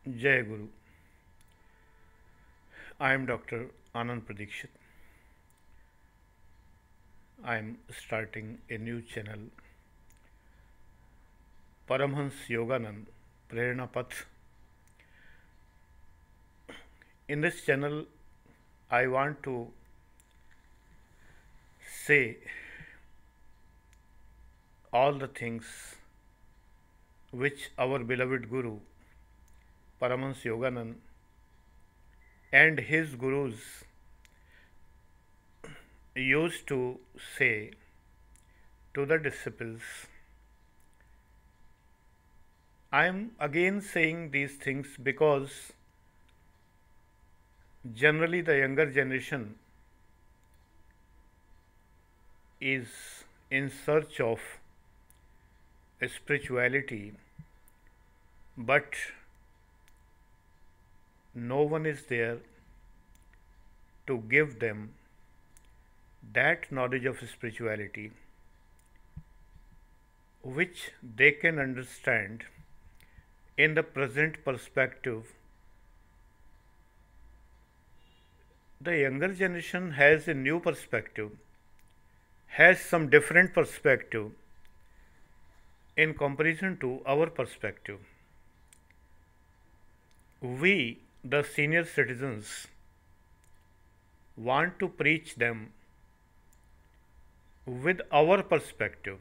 Jai Guru. I am Dr. Anand Pradikshit. I am starting a new channel, Paramhans Yoganand Prerna Path. In this channel, I want to say all the things which our beloved Guru, Paramhans Yoganand, and his gurus used to say to the disciples. I am again saying these things because generally the younger generation is in search of spirituality, but no one is there to give them that knowledge of spirituality which they can understand in the present perspective. The younger generation has a new perspective, has some different perspective in comparison to our perspective. We, the senior citizens, want to preach them with our perspective.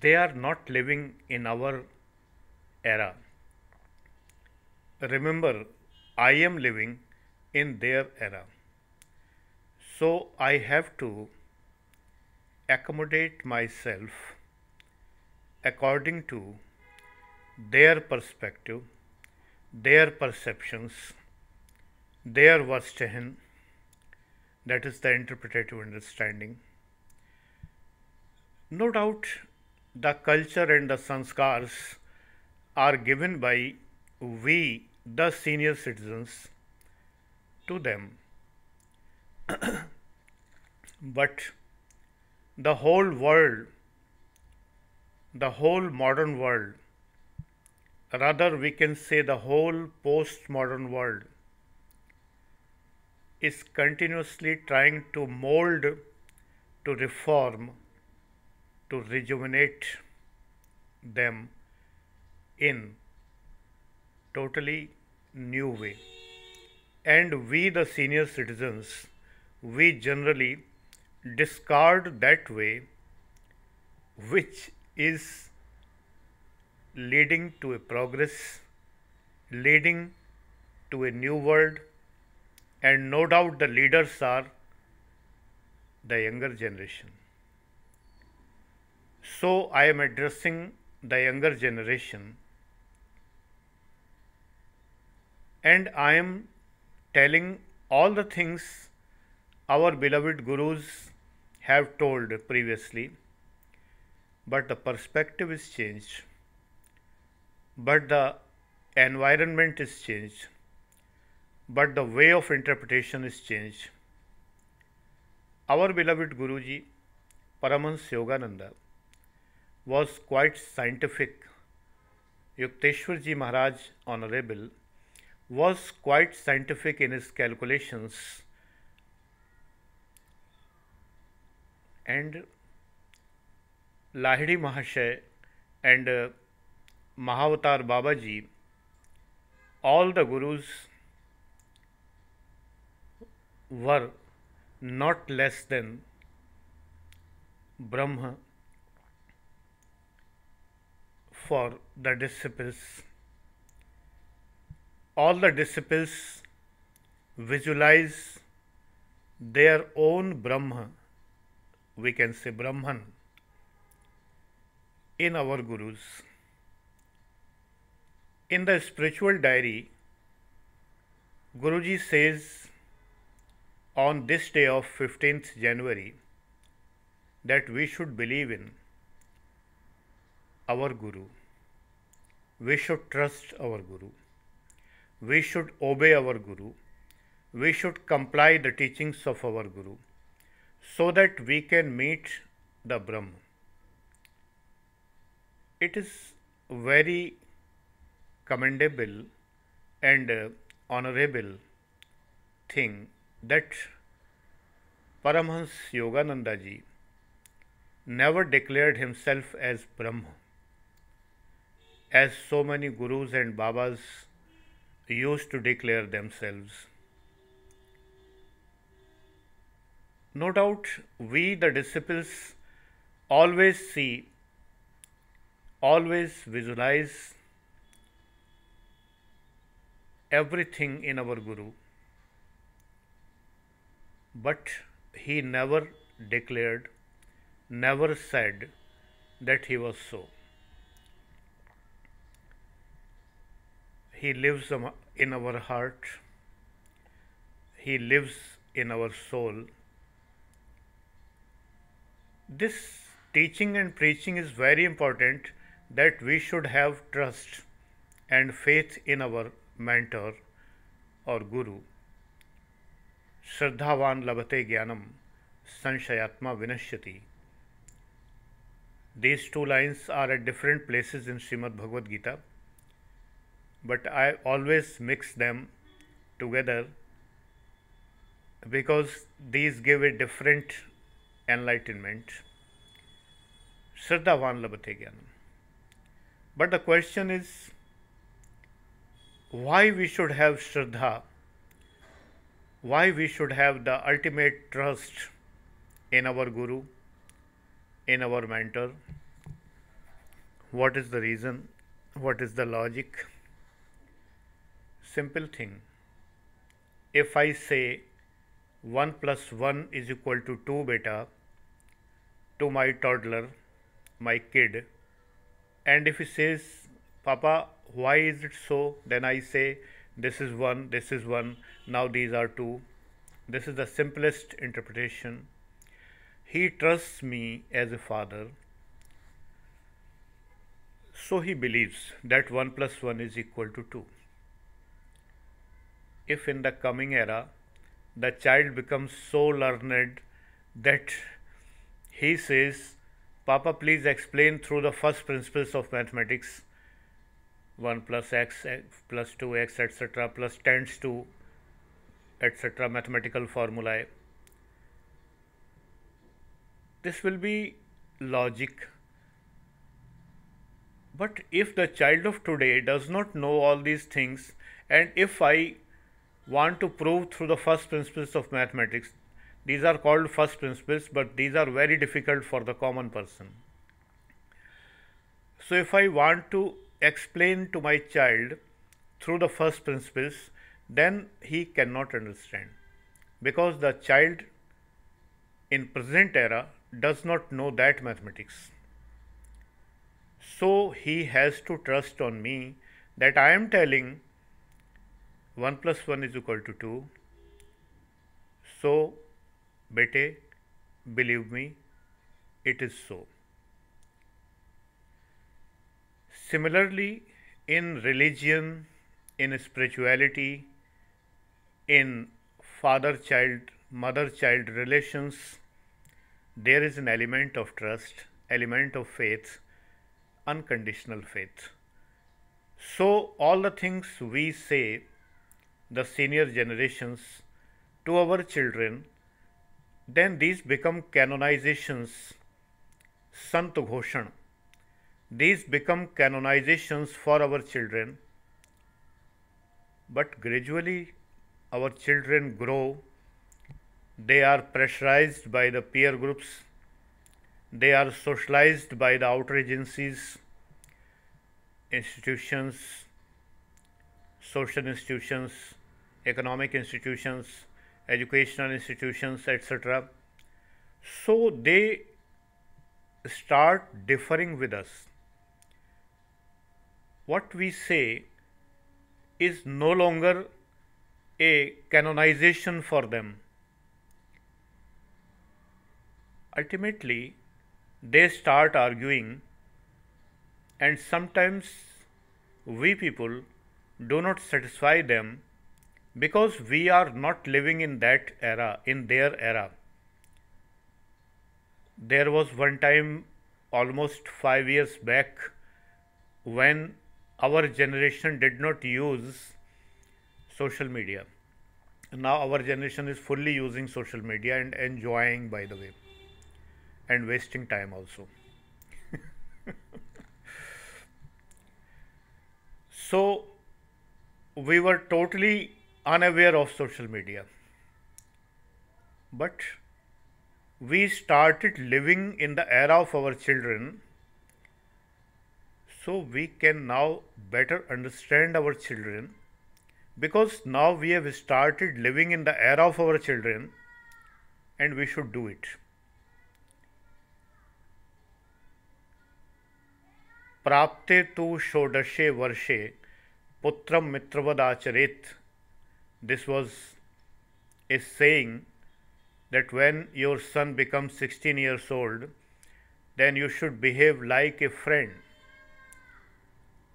They are not living in our era. Remember, I am living in their era. So I have to accommodate myself according to their perspective, their perceptions, their Verstehen, that is the interpretative understanding. No doubt the culture and the sanskars are given by we, the senior citizens, to them. But the whole world, the whole modern world, rather we can say the whole postmodern world, is continuously trying to mold, to reform, to rejuvenate them in totally new way. And we, the senior citizens, we generally discard that way which is leading to a progress, leading to a new world, and no doubt the leaders are the younger generation. So I am addressing the younger generation, and I am telling all the things our beloved gurus have told previously, but the perspective is changed, but the environment is changed, but the way of interpretation is changed. Our beloved Guruji, Paramahansa Yogananda, was quite scientific. Yukteswarji Maharaj, Honorable, was quite scientific in his calculations, and Lahiri Mahashay and Mahavatar Babaji, all the gurus were not less than Brahma for the disciples. All the disciples visualize their own Brahma, we can say Brahman, in our gurus. In the spiritual diary, Guruji says on this day of 15th January that we should believe in our Guru. We should trust our Guru. We should obey our Guru. We should comply the teachings of our Guru so that we can meet the Brahma. It is very commendable and honorable thing that Paramhans Yogananda ji never declared himself as Brahma, as so many gurus and babas used to declare themselves. No doubt, we, the disciples, always see, always visualize everything in our Guru, but he never declared, never said that he was so. He lives in our heart, he lives in our soul. This teaching and preaching is very important, that we should have trust and faith in our mentor or Guru. Shraddhavan labhate jnanam sanshayatma vinashyati. These two lines are at different places in Srimad Bhagavad Gita, but I always mix them together because these give a different enlightenment. Shraddhavan labhate jnanam. But the question is, why we should have Shraddha? Why we should have the ultimate trust in our Guru, in our mentor? What is the reason? What is the logic? Simple thing. If I say 1 plus 1 is equal to 2 beta to my toddler, my kid, and if he says, Papa, why is it so? Then I say, this is 1, this is 1, now these are 2. This is the simplest interpretation. He trusts me as a father, so he believes that 1 plus 1 is equal to 2. If in the coming era the child becomes so learned that he says, Papa, please explain through the first principles of mathematics 1 plus x plus 2x etc. plus tends to etc. mathematical formulae. This will be logic. But if the child of today does not know all these things, and if I want to prove through the first principles of mathematics, these are called first principles, but these are very difficult for the common person. So if I want to explain to my child through the first principles, then he cannot understand, because the child in present era does not know that mathematics. So he has to trust on me that I am telling 1 plus 1 is equal to 2. So, bete, believe me, it is so. Similarly, in religion, in spirituality, in father-child, mother-child relations, there is an element of trust, element of faith, unconditional faith. So, all the things we say, the senior generations, to our children, then these become canonizations, Sant Ghoshan. These become canonizations for our children, but gradually our children grow, they are pressurized by the peer groups, they are socialized by the outer agencies, institutions, social institutions, economic institutions, educational institutions, etc. So they start differing with us. What we say is no longer a canonization for them. Ultimately, they start arguing, and sometimes we people do not satisfy them because we are not living in that era, in their era. There was one time, almost 5 years back, when our generation did not use social media. Now our generation is fully using social media and enjoying, by the way, and wasting time also. So we were totally unaware of social media, but we started living in the era of our children, so we can now better understand our children, because now we have started living in the era of our children and we should do it. Prapte tu shodashe varshe putram mitravad acharet. This was a saying that when your son becomes 16 years old, then you should behave like a friend.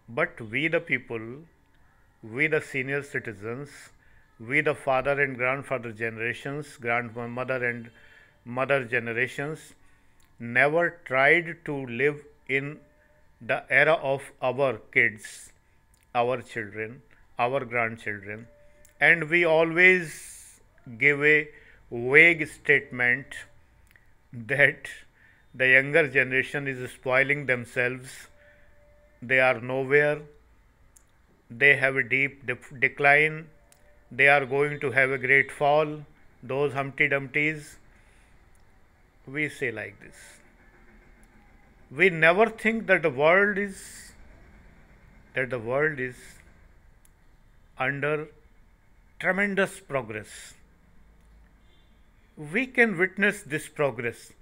But we the people, we the senior citizens, we the father and grandfather generations, grandmother and mother generations, never tried to live in the era of our kids, our children, our grandchildren, and we always give a vague statement that the younger generation is spoiling themselves, they are nowhere, they have a deep decline, they are going to have a great fall, those Humpty Dumptys. We say like this. We never think that the world is under tremendous progress. We can witness this progress,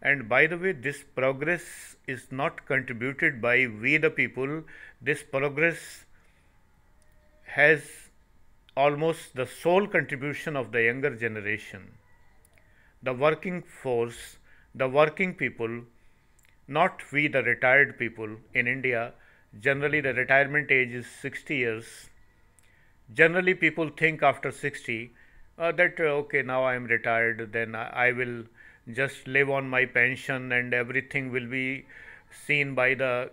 and by the way, this progress is not contributed by we the people. This progress has almost the sole contribution of the younger generation, the working force, the working people, not we the retired people. In India, generally the retirement age is 60 years. Generally people think after 60 that okay, now I am retired, then I will just live on my pension and everything will be seen by the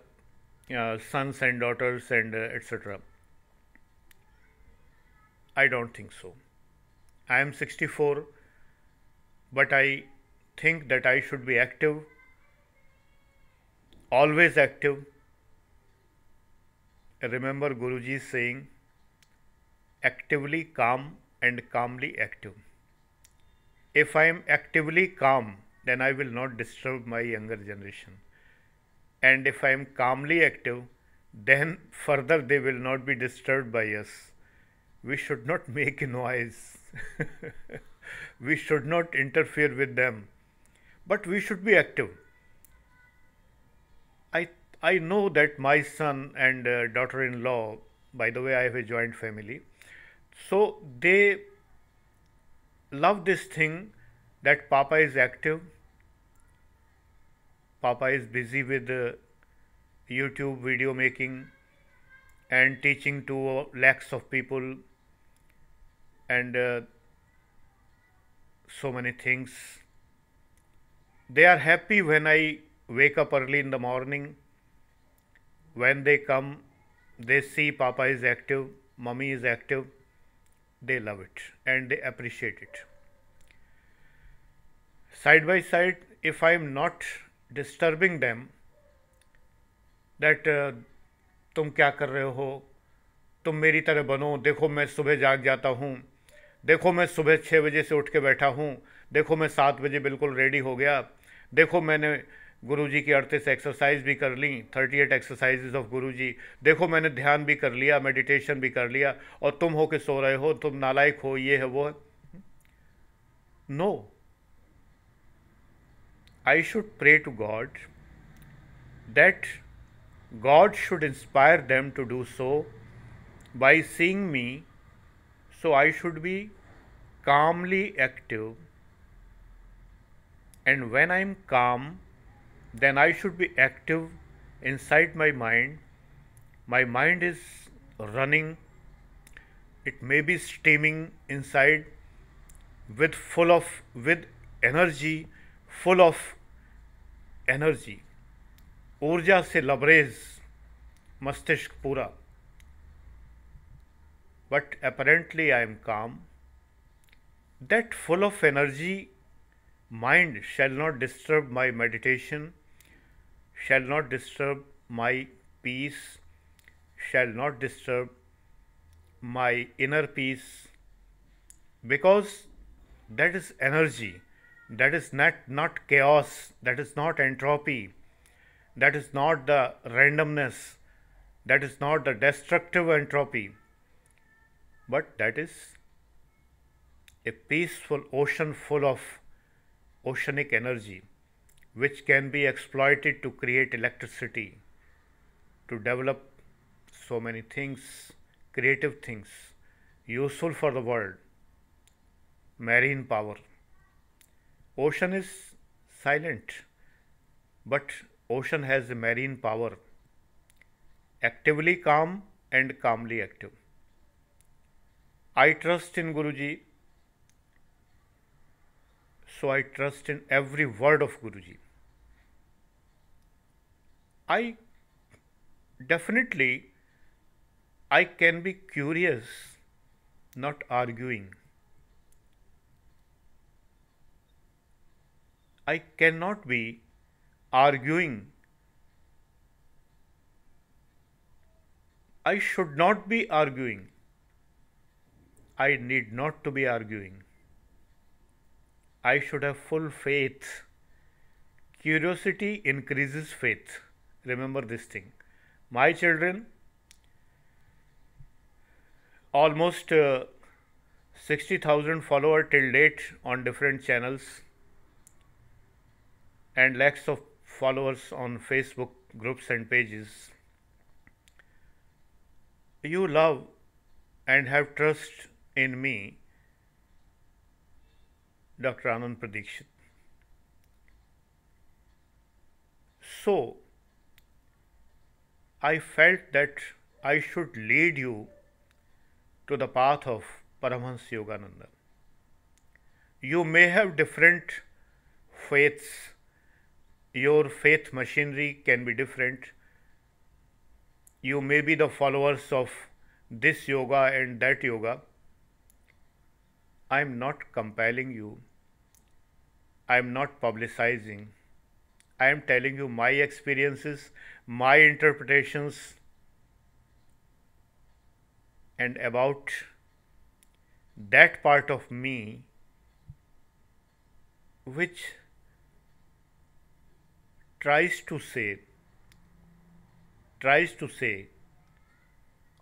sons and daughters and etc. I don't think so. I am 64, but I think that I should be active, always active. Remember Guruji's saying, actively calm and calmly active. If I am actively calm, then I will not disturb my younger generation. And if I am calmly active, then further they will not be disturbed by us. We should not make a noise. We should not interfere with them. But we should be active. I know that my son and daughter-in-law, by the way, I have a joint family, so they love this thing that Papa is active, Papa is busy with YouTube video making and teaching to lakhs of people and so many things. They are happy when I wake up early in the morning. When they come, they see Papa is active, Mummy is active. They love it and they appreciate it. Side by side, if I am not disturbing them, that तुम क्या कर रहे हो, तुम मेरी तरह बनो, देखो मैं सुबह जाग जाता हूँ, देखो मैं सुबह 6 बजे से उठ के बैठा हूँ, देखो मैं 7 बजे बिल्कुल रेडी हो गया, देखो मैंने गुरुजी की 38 एक्सरसाइज भी कर ली, 38 एक्सरसाइजेज ऑफ गुरुजी, देखो मैंने ध्यान भी कर लिया, मेडिटेशन भी कर लिया, और तुम हो के सो रहे हो, तुम नालायक हो, ये है वो है. No, I should pray to God that God should inspire them to do so by seeing me, so I should be calmly active, and when I am calm, then I should be active inside my mind. My mind is running, it may be steaming inside with energy, full of energy. ऊर्जा से लबरेज, Mastishk pura, but apparently I am calm. That full of energy mind shall not disturb my meditation, shall not disturb my peace, shall not disturb my inner peace, because that is energy, that is not chaos, that is not entropy, that is not the randomness, that is not the destructive entropy, but that is a peaceful ocean full of oceanic energy which can be exploited to create electricity, to develop so many things, creative things, useful for the world. Marine power. Ocean is silent, but ocean has a marine power, actively calm and calmly active. I trust in Guruji, so I trust in every word of Guruji. I definitely I can be curious, not arguing. I cannot be arguing. I should not be arguing. I need not to be arguing. I should have full faith. Curiosity increases faith. Remember this thing. My children, almost 60,000 followers till date on different channels, and lakhs of followers on Facebook groups and pages. You love and have trust in me, Dr. Anand Pradikshit. So, I felt that I should lead you to the path of Paramahansa Yogananda. You may have different faiths, your faith machinery can be different. You may be the followers of this yoga and that yoga. I am not compelling you. I am not publicizing. I am telling you my experiences, my interpretations, and about that part of me which tries to say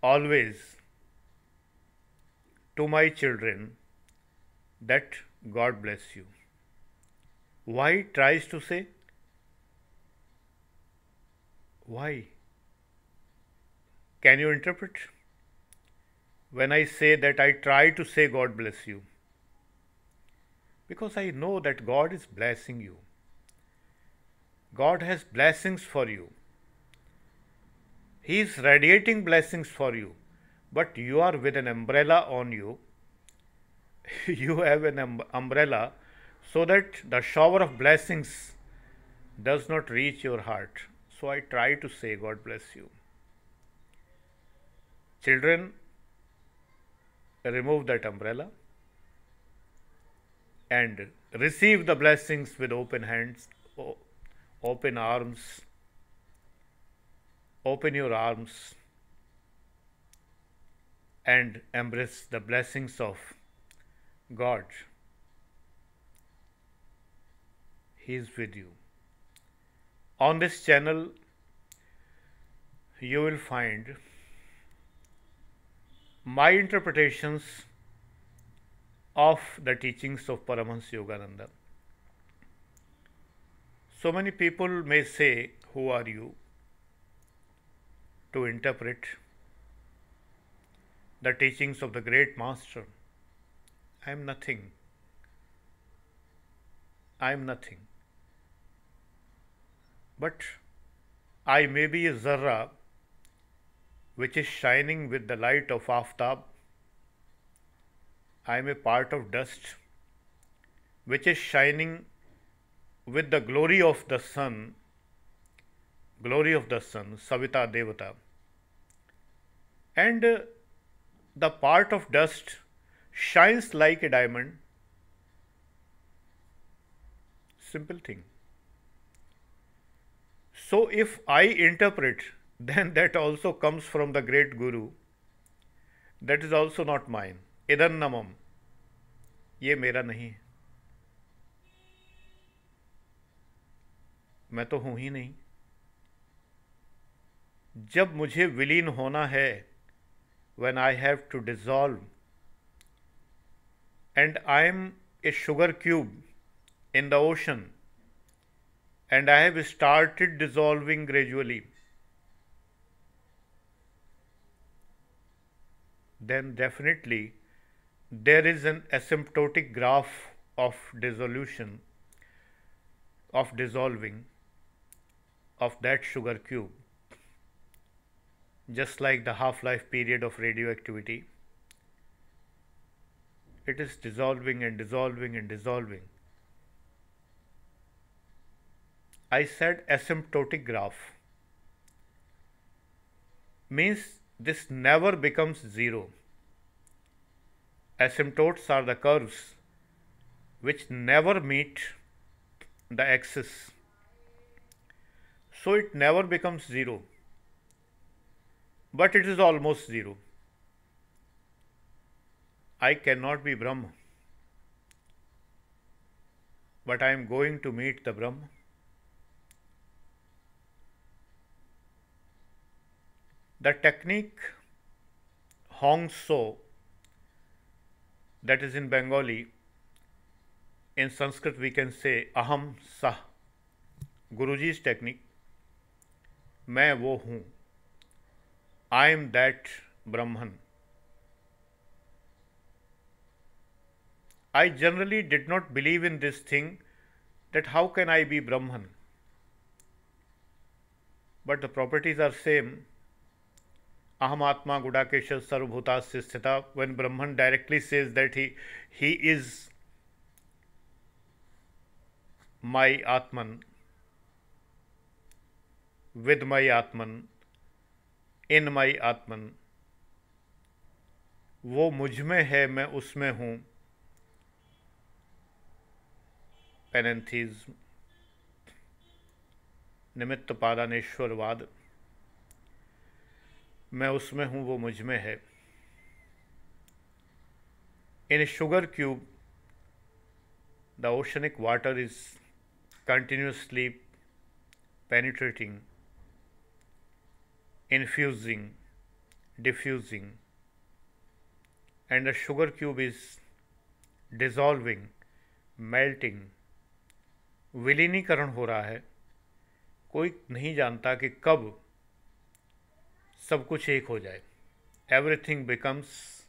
always to my children that God bless you. Why tries to say? Why? Can you interpret? When I say that I try to say God bless you, because I know that God is blessing you. God has blessings for you. He is radiating blessings for you, but you are with an umbrella on you. You have an umbrella so that the shower of blessings does not reach your heart. So I try to say God bless you. Children, remove that umbrella and receive the blessings with open hands, open arms. Open your arms and embrace the blessings of God. He is with you. On this channel, you will find my interpretations of the teachings of Paramahansa Yogananda. So many people may say, who are you to interpret the teachings of the great master? I am nothing. I am nothing. But I may be a zarra which is shining with the light of aftab. I am a part of dust which is shining with the glory of the sun, Savita Devata. and the part of dust shines like a diamond. Simple thing. So if I interpret, then that also comes from the great Guru. That is also not mine. Idannamam. ये मेरा नहीं है, मैं तो हूं ही नहीं. जब मुझे विलीन होना है, when I have to dissolve, and I am a sugar cube in the ocean, and I have started dissolving gradually, then definitely there is an asymptotic graph of dissolution, of dissolving of that sugar cube, just like the half-life period of radioactivity. It is dissolving and dissolving and dissolving. I said asymptotic graph means this never becomes zero. Asymptotes are the curves which never meet the axis. So it never becomes zero, but it is almost zero. I cannot be Brahma, but I am going to meet the Brahma. The technique Hong So, that is in Bengali, in Sanskrit we can say Aham Sah. Guruji's technique, मैं वो हूँ, I am that Brahman. I generally did not believe in this thing that how can I be Brahman? But the properties are same. Aham Atma Gudakesha Sarvabhutasya Sthita. When Brahman directly says that he is my Atman, with my Atman, in my Atman, वो मुझ में है, मैं उसमें हूँ. पैनेंथीज्म, निमित्त पादानेश्वरवाद, मैं उसमें हूँ, वो मुझ में है. In a sugar cube, the oceanic water is continuously penetrating, infusing, diffusing, and the sugar cube is dissolving, melting. विलीनीकरण हो रहा है. कोई नहीं जानता कि कब सब कुछ एक हो जाए. Everything becomes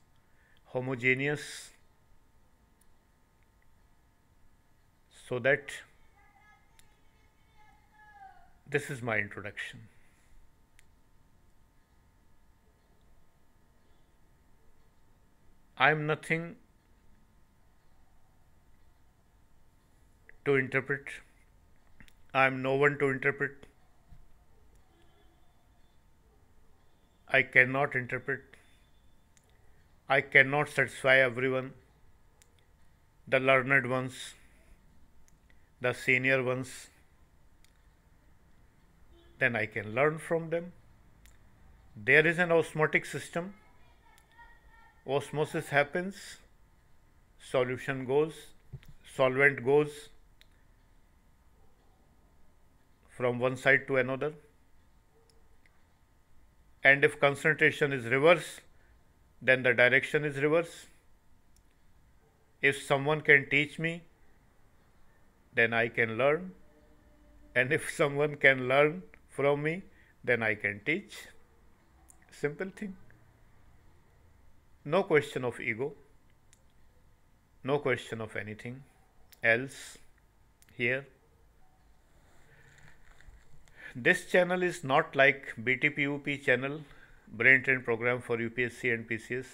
homogeneous, so that this is my introduction. I am nothing to interpret. I am no one to interpret. I cannot interpret. I cannot satisfy everyone. The learned ones, the senior ones. Then I can learn from them. There is an osmotic system. Osmosis happens, solution goes, solvent goes from one side to another, and if concentration is reverse, then the direction is reverse. If someone can teach me, then I can learn, and if someone can learn from me, then I can teach. Simple thing. No question of ego, no question of anything else here. This channel is not like BTPUP channel, Brain Train Program for UPSC and PCS,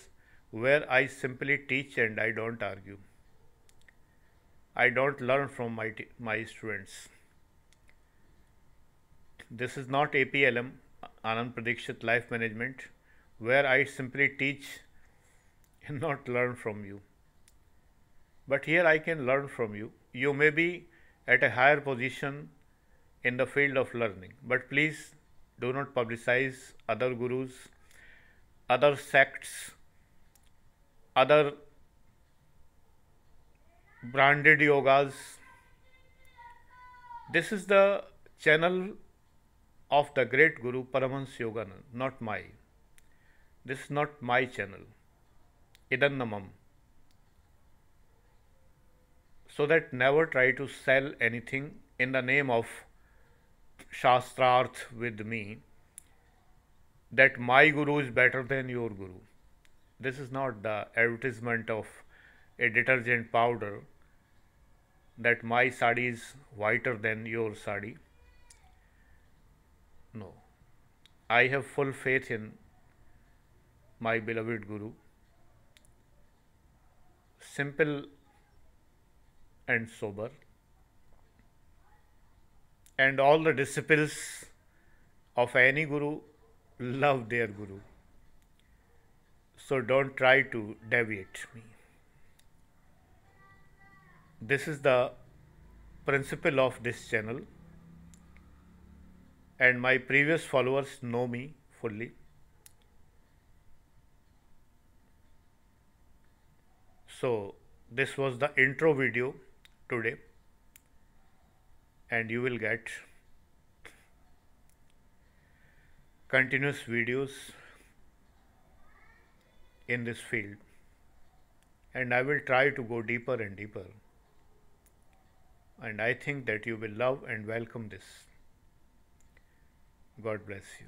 where I simply teach and I don't argue. I don't learn from my students. This is not APLM, Anand Pradikshit Life Management, where I simply teach and not learn from you. But here I can learn from you. You may be at a higher position in the field of learning, but please do not publicize other gurus, other sects, other branded yogas. This is the channel of the great Guru Paramahansa Yogananda, not my. This is not my channel. Idannamam. So that never try to sell anything in the name of Shastrarth with me, that my guru is better than your guru. This is not the advertisement of a detergent powder, that my sari is whiter than your sari. No. I have full faith in my beloved Guru. Simple and sober. And all the disciples of any Guru love their Guru. So don't try to deviate me. This is the principle of this channel, and my previous followers know me fully. So this was the intro video today, and you will get continuous videos in this field, and I will try to go deeper and deeper, and I think that you will love and welcome this. God bless you.